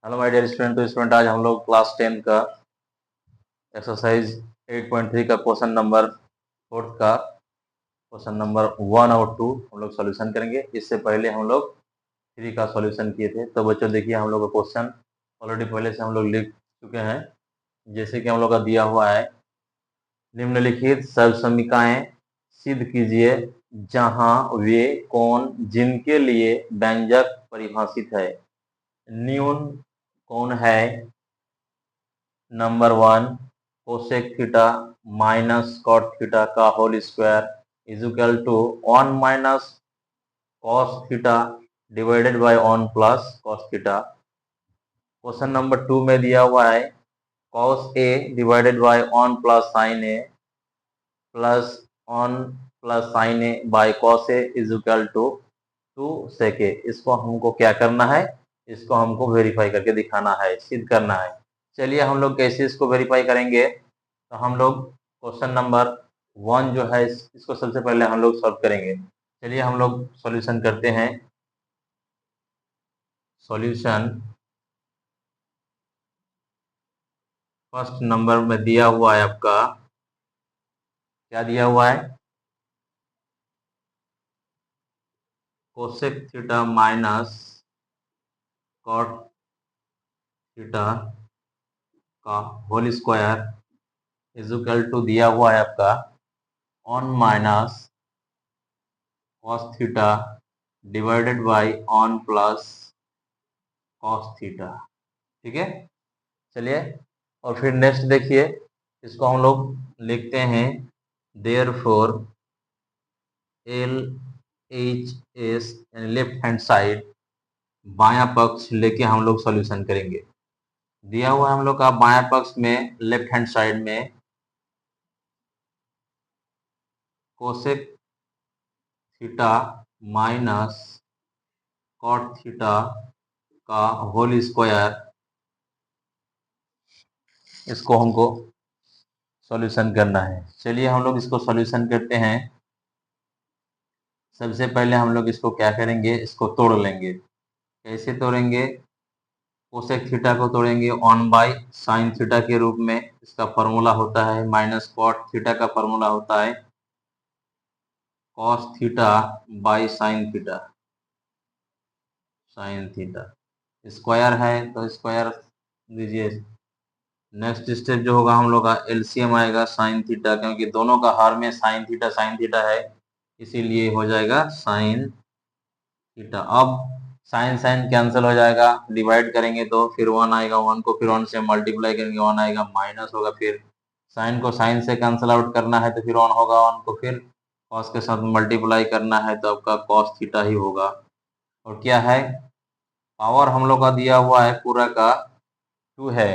Hello my dear student. तो student आज हम लोग क्लास 10 का एक्सरसाइज 8.3 का क्वेश्चन नंबर 4 का क्वेश्चन नंबर 1 और 2 हम लोग सॉल्यूशन करेंगे। इससे पहले हम लोग 3 का सॉल्यूशन किए थे। तो बच्चों देखिए हम लोग का क्वेश्चन ऑलरेडी पहले से हम लोग लिख चुके हैं। जैसे कि हम लोग का दिया हुआ है, निम्नलिखित सर्वसमीकाएं सिद्ध कीजिए जहां वे कोण जिनके लिए व्यंजक परिभाषित है। न्यून कौन है? Number 1 cosec theta minus cot theta का whole square is equal to 1 minus cos theta divided by 1 plus cos theta. Question number 2 में दिया हुआ है cos A divided by 1 plus sine A plus 1 plus sine A by cos A is equal to 2 sec A. इसको हमको क्या करना है? इसको हमको वेरीफाई करके दिखाना है, सिद्ध करना है। चलिए हम लोग कैसे इसको वेरीफाई करेंगे। तो हम लोग क्वेश्चन नंबर 1 जो है इसको सबसे पहले हम लोग सॉल्व करेंगे। चलिए हम लोग सॉल्यूशन करते हैं। सॉल्यूशन फर्स्ट नंबर में दिया हुआ है आपका, क्या दिया हुआ है? Cosec theta minus cot theta का whole square is equal to दिया हुआ है आपका 1 minus cos theta divided by 1 plus cos theta. ठीक है, चलिए और फिर नेक्स्ट देखिए, इसको हम लोग लिखते हैं देयरफॉर एल एच एस यानी लेफ्ट हैंड साइड बायां पक्ष लेके हम लोग सॉल्यूशन करेंगे। दिया हुआ है हम लोग का बायां पक्ष में लेफ्ट हैंड साइड में cosec theta minus cot theta का होल स्क्वायर, इसको हमको सॉल्यूशन करना है। चलिए हम लोग इसको सॉल्यूशन करते हैं। सबसे पहले हम लोग इसको क्या करेंगे, इसको तोड़ लेंगे। कैसे तोड़ेंगे? कोसेक थीटा को तोड़ेंगे 1 बाई साइन थीटा के रूप में। इसका फॉर्मूला होता है माइनस कॉट थीटा का फॉर्मूला होता है cos theta by sine theta. Sine theta square है तो स्क्वायर दीजिए। नेक्स्ट स्टेप जो होगा हम लोग का एलसीएम आएगा साइन थीटा, क्योंकि दोनों का हर में साइन थीटा है, इसीलिए हो जाएगा साइन थीटा। अब साइन साइन कैंसिल हो जाएगा, डिवाइड करेंगे तो फिर 1 आएगा, 1 को फिर 1 से मल्टीप्लाई करेंगे 1 आएगा, माइनस होगा, फिर साइन को साइन से कैंसिल आउट करना है तो फिर 1 होगा, 1 को फिर कॉस के साथ मल्टीप्लाई करना है तो आपका कॉस थीटा ही होगा। और क्या है, पावर हम लोग का दिया हुआ है पूरा का 2 है।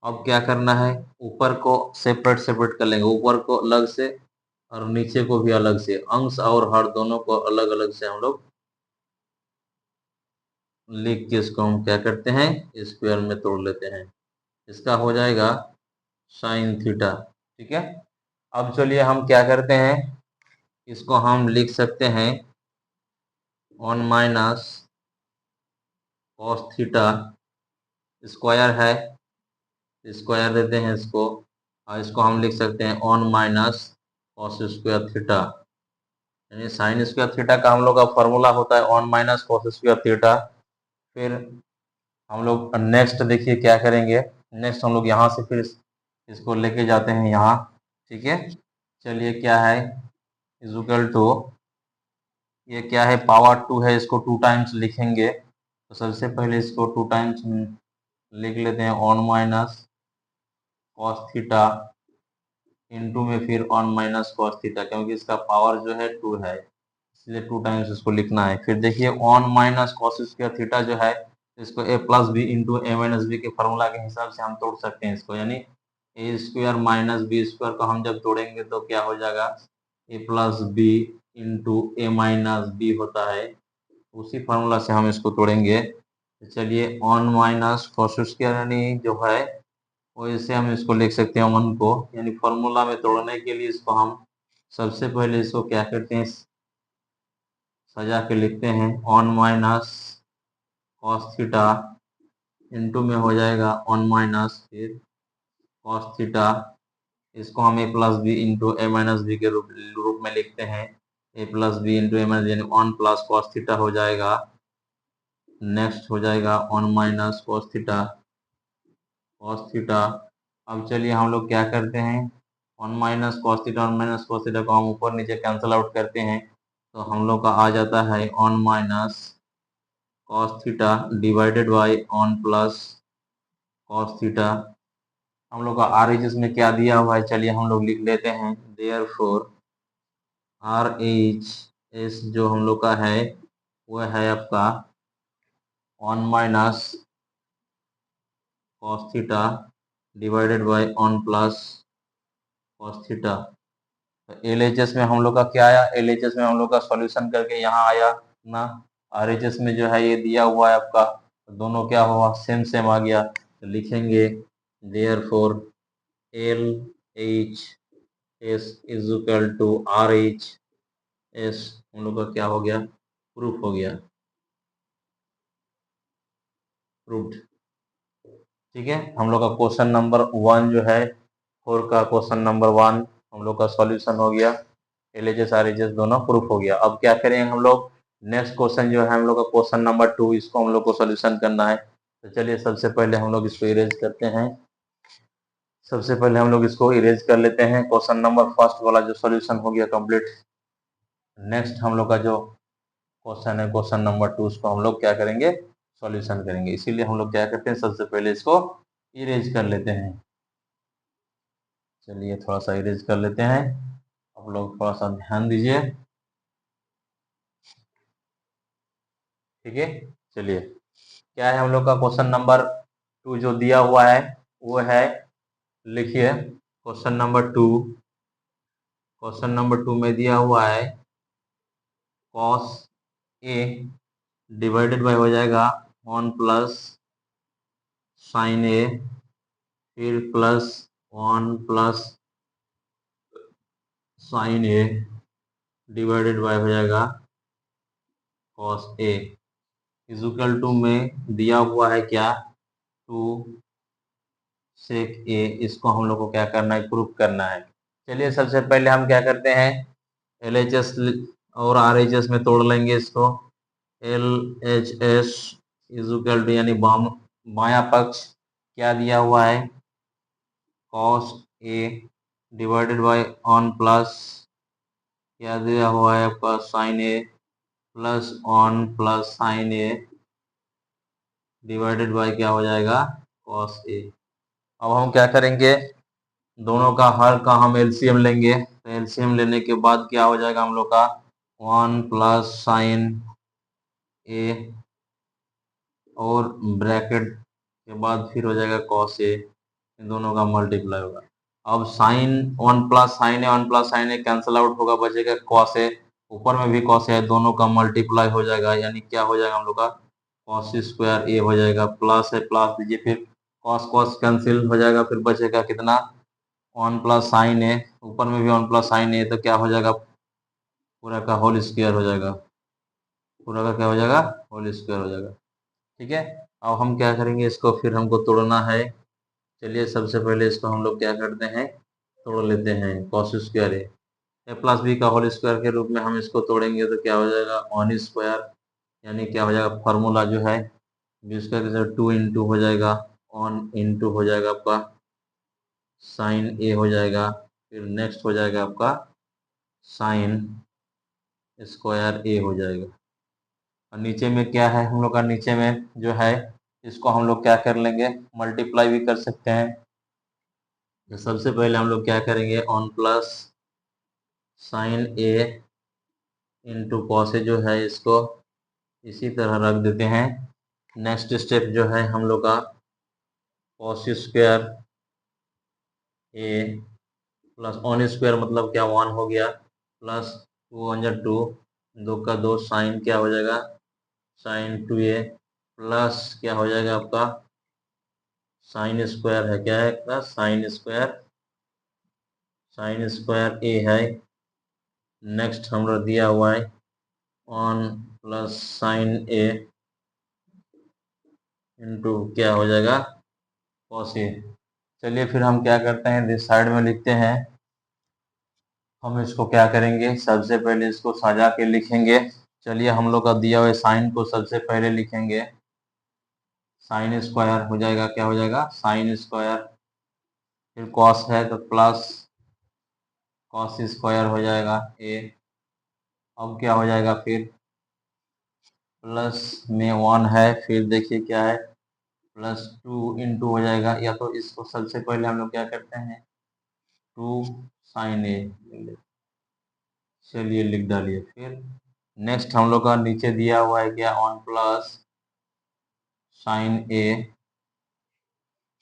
अब क्या करना है, ऊपर को सेपरेट सेपरेट कर लेंगे, ऊपर को अलग से और नीचे को भी अलग से, अंश और हर दोनों को अलग अलग से हम लोग लिख के इसको हम क्या करते हैं, स्क्वायर में तोड़ लेते हैं। इसका हो जाएगा साइन थीटा। ठीक है, अब चलिए हम क्या करते हैं, इसको हम लिख सकते हैं 1 माइनस कॉस थीटा स्क्वायर है, स्क्वायर देते हैं इसको, और इसको हम लिख सकते हैं 1 माइनस कॉस स्क्वायर थीटा। यानी साइन स्क्वायर थीटा का हम लोग का फॉर्मूला होता है 1 माइनस कॉस स्क्वायर थीटा। फिर हम लोग नेक्स्ट देखिए क्या करेंगे, नेक्स्ट हम लोग यहाँ से फिर इसको लेके जाते हैं यहाँ। ठीक है, चलिए क्या है, इज इक्वल टू, ये क्या है, पावर 2 है, इसको 2 टाइम्स लिखेंगे। तो सबसे पहले इसको 2 टाइम्स लिख लेते हैं 1 माइनस कॉस थीटा इंटू में फिर 1 माइनस कॉस थीटा, क्योंकि इसका पावर जो है 2 है इसलिए 2 टाइम्स इसको लिखना है। फिर देखिए 1 माइनस कॉस स्क्वायर थीटा जो है इसको ए प्लस बी इंटू ए माइनस बी के फॉर्मूला के हिसाब से हम तोड़ सकते हैं इसको, यानी ए स्क्वायर माइनस बी स्क्वायर को हम जब तोड़ेंगे तो क्या हो जाएगा, ए प्लस बी इंटू ए माइनस बी होता है, उसी फार्मूला से हम इसको तोड़ेंगे। तो चलिए 1 माइनस कॉस स्क्वायर यानी जो है वो, इसे हम इसको लिख सकते हैं 1 को, यानी फॉर्मूला में तोड़ने के लिए इसको हम सबसे पहले इसको क्या करते हैं, सजा के लिखते हैं 1 माइनस कॉस थीटा इंटू में हो जाएगा 1 माइनस फिर कॉस थीटा, इसको हम ए प्लस बी इंटू ए माइनस बी के रूप में लिखते हैं। ए प्लस बी इंटू ए माइनस यानी 1 प्लस कॉस थीटा हो जाएगा। नेक्स्ट हो जाएगा 1 minus cos theta, cos theta. अब चलिए हम लोग क्या करते हैं, 1 minus cos theta 1 minus cos theta को हम ऊपर नीचे कैंसिल आउट करते हैं, तो हम लोग का आ जाता है 1 minus cos theta divided by 1 plus cos theta. हम लोग का आर एच इसमें क्या दिया हुआ है, चलिए हम लोग लिख लेते हैं। देयरफॉर आर एच एस जो हम लोग का है वो है आपका 1 minus cos theta divided by 1 plus cos theta. तो एल एच एस में हम लोग का क्या आया, एल एच एस में हम लोग का सॉल्यूशन करके यहाँ आया ना। आर एच एस में जो है ये दिया हुआ है आपका, तो दोनों क्या हुआ, सेम सेम आ गया। तो लिखेंगे therefore L H S is equal to R H S, हम लोग का क्या हो गया, प्रूफ हो गया, प्रूफ्ड। ठीक है, हम लोग का क्वेश्चन नंबर 1 जो है 4 का क्वेश्चन नंबर 1 हम लोग का सॉल्यूशन हो गया। L H S R H S दोनों प्रूफ हो गया। अब क्या करेंगे हम लोग, नेक्स्ट क्वेश्चन जो है हम लोग का क्वेश्चन नंबर 2, इसको हम लोग को सॉल्यूशन करना है। तो चलिए सबसे पहले हम लोग इसको इरेज करते हैं। सबसे पहले हम लोग इसको इरेज कर लेते हैं। क्वेश्चन नंबर फर्स्ट वाला जो सॉल्यूशन हो गया कंप्लीट। नेक्स्ट हम लोग का जो क्वेश्चन है क्वेश्चन नंबर 2, उसको हम लोग क्या करेंगे, सॉल्यूशन करेंगे। इसीलिए हम लोग क्या करते हैं, सबसे पहले इसको इरेज कर लेते हैं। चलिए थोड़ा सा इरेज कर लेते हैं, आप लोग थोड़ा सा ध्यान दीजिए। ठीक है, चलिए क्या है हम लोग का क्वेश्चन नंबर 2 जो दिया हुआ है वो है, लिखिए क्वेश्चन नंबर 2। क्वेश्चन नंबर 2 में दिया हुआ है कॉस ए डिवाइडेड बाय हो जाएगा 1 प्लस साइन ए, फिर plus 1 plus sine A divided bye हो जाएगा कॉस ए इक्वल टू में दिया हुआ है क्या, 2 सेक ए। इसको हम लोग को क्या करना है, प्रूफ करना है। चलिए सबसे पहले हम क्या करते हैं, एल एच एस और आर एच एस में तोड़ लेंगे इसको। L H S equal to यानी बायां पक्ष क्या दिया हुआ है, cos A divided by 1 plus क्या दिया हुआ है आपका, sine A plus 1 plus sine A divided by क्या हो जाएगा, कॉस ए। अब हम क्या करेंगे, दोनों का हर का हम एलसीएम लेंगे। तो एलसीएम लेने के बाद क्या हो जाएगा हम लोग का, 1 प्लस साइन ए और ब्रैकेट के बाद फिर हो जाएगा कॉस ए, इन दोनों का मल्टीप्लाई होगा। अब साइन 1 प्लस साइन ए 1 प्लस साइन ए कैंसिल आउट होगा, बचेगा कॉस ए, ऊपर में भी कॉस ए, दोनों का मल्टीप्लाई हो जाएगा, यानी क्या हो जाएगा हम लोग का, कॉस स्क्वायर ए हो जाएगा। प्लस है प्लस दीजिए, फिर कॉस कॉस कैंसिल हो जाएगा, फिर बचेगा कितना, 1 प्लस साइन ए, ऊपर में भी 1 प्लस साइन ए, तो क्या हो जाएगा, पूरा का होल स्क्वायर हो जाएगा, पूरा का क्या हो जाएगा, होल स्क्वायर हो जाएगा। ठीक है, अब हम क्या करेंगे, इसको फिर हमको तोड़ना है। चलिए सबसे पहले इसको हम लोग क्या करते हैं, तोड़ लेते हैं। कॉस स्क्वायर ए प्लस बी का होल स्क्वायर के रूप में हम इसको तोड़ेंगे, तो क्या हो जाएगा, 1 स्क्वायर, यानी क्या हो जाएगा, फार्मूला जो है बी स्क्वायर के 2 इंटू हो जाएगा 1 इंटू हो जाएगा आपका साइन ए हो जाएगा, फिर नेक्स्ट हो जाएगा आपका साइन स्क्वायर ए हो जाएगा। और नीचे में क्या है हम लोग का, नीचे में जो है इसको हम लोग क्या कर लेंगे, मल्टीप्लाई भी कर सकते हैं। तो सबसे पहले हम लोग क्या करेंगे, 1 plus sine A into cos A जो है इसको इसी तरह रख देते हैं। नेक्स्ट स्टेप जो है हम लोग का कॉस स्क्वायर ए प्लस 1 स्क्वायर मतलब क्या, 1 हो गया, प्लस 2 1 2, 2 का 2 साइन क्या हो जाएगा, साइन 2a प्लस क्या हो जाएगा आपका, साइन स्क्वायर है, क्या है आपका, साइन स्क्वायर ए है। नेक्स्ट हम लोग दिया हुआ है 1 प्लस साइन ए इंटू क्या हो जाएगा कॉस ए। चलिए फिर हम क्या करते हैं, इस साइड में लिखते हैं। हम इसको क्या करेंगे, सबसे पहले इसको सजा के लिखेंगे। चलिए हम लोग का दिया हुआ साइन को सबसे पहले लिखेंगे। साइन स्क्वायर हो जाएगा, क्या हो जाएगा साइन स्क्वायर, फिर कॉस है तो प्लस कॉस स्क्वायर हो जाएगा ए। अब क्या हो जाएगा, फिर प्लस में 1 है, फिर देखिए क्या है +2 इंटू हो जाएगा, या तो इसको सबसे पहले हम लोग क्या करते हैं 2 साइन ए, चलिए लिख डालिए। फिर नेक्स्ट हम लोग का नीचे दिया हुआ है क्या 1 प्लस साइन ए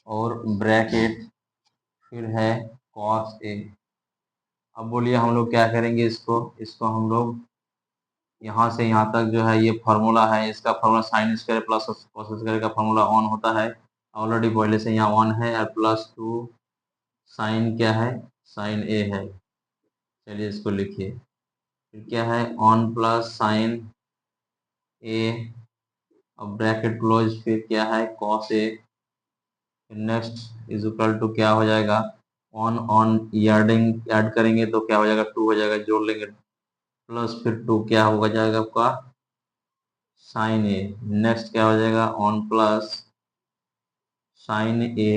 और ब्रैकेट फिर है कॉस ए। अब बोलिए हम लोग क्या करेंगे, इसको इसको हम लोग यहाँ से यहाँ तक जो है ये फार्मूला है, इसका formula sine square plus cos square का फार्मूला ऑन होता है ऑलरेडी, पहले से यहाँ 1 है और +2 साइन क्या है साइन ए है। चलिए इसको लिखिए, फिर क्या है 1 प्लस साइन ए, अब ब्रैकेट क्लोज, फिर क्या है cos A, next is equal to क्या हो जाएगा ऑन ऑन यार्डिंग ऐड करेंगे तो क्या हो जाएगा 2 हो जाएगा, जोड़ लेंगे प्लस फिर 2 क्या होगा जाएगा आपका साइन ए। नेक्स्ट क्या हो जाएगा 1 प्लस साइन ए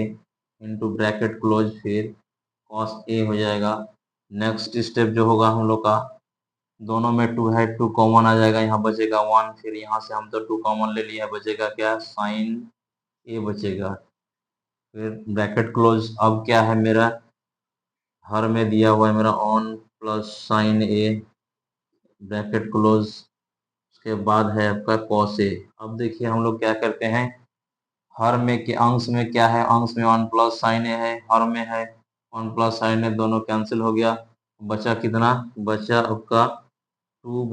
इंटू ब्रैकेट क्लोज फिर कॉस ए हो जाएगा। नेक्स्ट स्टेप जो होगा हम लोग का, दोनों में 2 है, 2 कॉमन आ जाएगा, यहाँ बचेगा 1, फिर यहाँ से हम तो 2 कॉमन ले लिया, बचेगा क्या साइन ए बचेगा, फिर ब्रैकेट क्लोज। अब क्या है मेरा हर में दिया हुआ है मेरा 1 plus sine A bracket close, उसके बाद है आपका कॉस ए। अब देखिए हम लोग क्या करते हैं, हर में के अंश में क्या है, अंश में 1 प्लस साइन ए है, हर में है 1 प्लस साइन ए, दोनों कैंसिल हो गया, बचा कितना, बचा आपका 2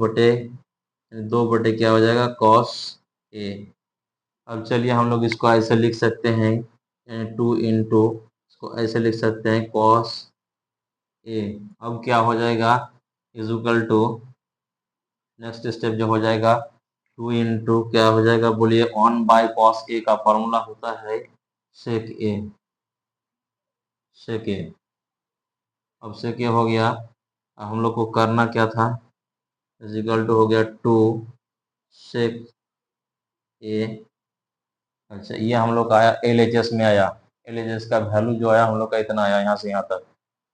बटे क्या हो जाएगा कॉस ए। अब चलिए हम लोग इसको ऐसे लिख सकते हैं 2 इंटू, इसको ऐसे लिख सकते हैं कॉस ए। अब क्या हो जाएगा is equal to, next step जो हो जाएगा 2 इंटू क्या हो जाएगा बोलिए 1/cos ए का फॉर्मूला होता है सेक ए, सेक ए। अब सेक ए हो गया, अब हम लोग को करना क्या था, इज इक्वल टू हो गया 2 सेक ए। अच्छा ये हम लोग का आया LHS में आया, LHS का वैल्यू जो आया हम लोग का इतना आया यहाँ से यहाँ तक।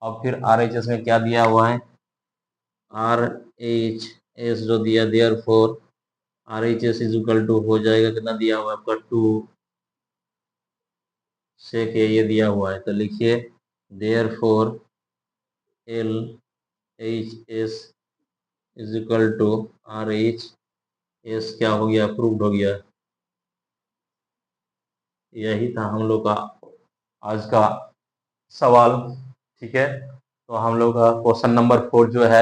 अब फिर RHS में क्या दिया हुआ है, RHS जो दिया, therefore RHS is equal to हो जाएगा कितना दिया हुआ है आपका 2 सेक ए, ये दिया हुआ है तो लिखिए therefore LHS is equal to RHS, क्या हो गया प्रूव्ड हो गया। यही था हम लोग का आज का सवाल, ठीक है। तो हम लोग का क्वेश्चन नंबर 4 जो है